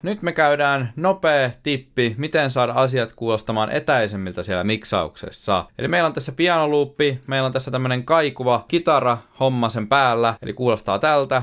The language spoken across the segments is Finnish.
Nyt me käydään nopea tippi, miten saada asiat kuulostamaan etäisemmiltä siellä miksauksessa. Eli meillä on tässä pianoluuppi, meillä on tässä tämmönen kaikuva kitara homma sen päällä, eli kuulostaa tältä.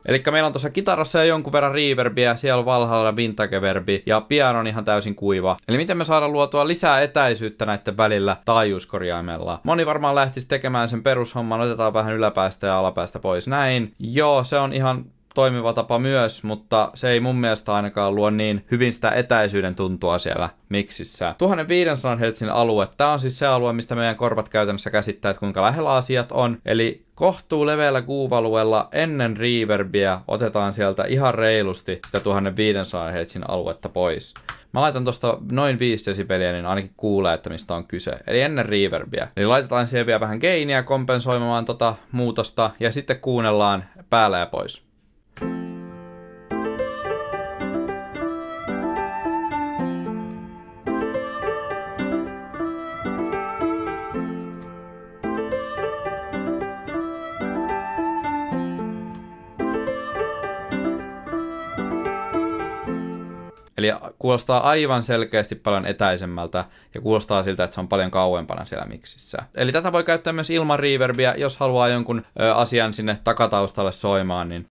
Elikkä meillä on tuossa kitarassa jonkun verran reverbiä, siellä on Valhalla vintage-verbi ja piano on ihan täysin kuiva. Eli miten me saadaan luotua lisää etäisyyttä näiden välillä taajuuskorjaimella? Moni varmaan lähtisi tekemään sen perushomman, otetaan vähän yläpäästä ja alapäästä pois näin. Joo, se on ihan toimiva tapa myös, mutta se ei mun mielestä ainakaan luo niin hyvin sitä etäisyyden tuntua siellä miksissä. 1500 Hz alue, tää on siis se alue, mistä meidän korvat käytännössä käsittää, että kuinka lähellä asiat on. Eli kohtuu leveällä groove-alueella ennen reverbiä otetaan sieltä ihan reilusti sitä 1500 Hz aluetta pois. Mä laitan tosta noin 5 desibeliä, niin ainakin kuulee, että mistä on kyse. Eli ennen reverbiä. Eli laitetaan siihen vielä vähän gainiä kompensoimaan tota muutosta ja sitten kuunnellaan päällä ja pois. Eli kuulostaa aivan selkeästi paljon etäisemmältä ja kuulostaa siltä, että se on paljon kauempana siellä miksissä. Eli tätä voi käyttää myös ilman reverbiä, jos haluaa jonkun asian sinne takataustalle soimaan, niin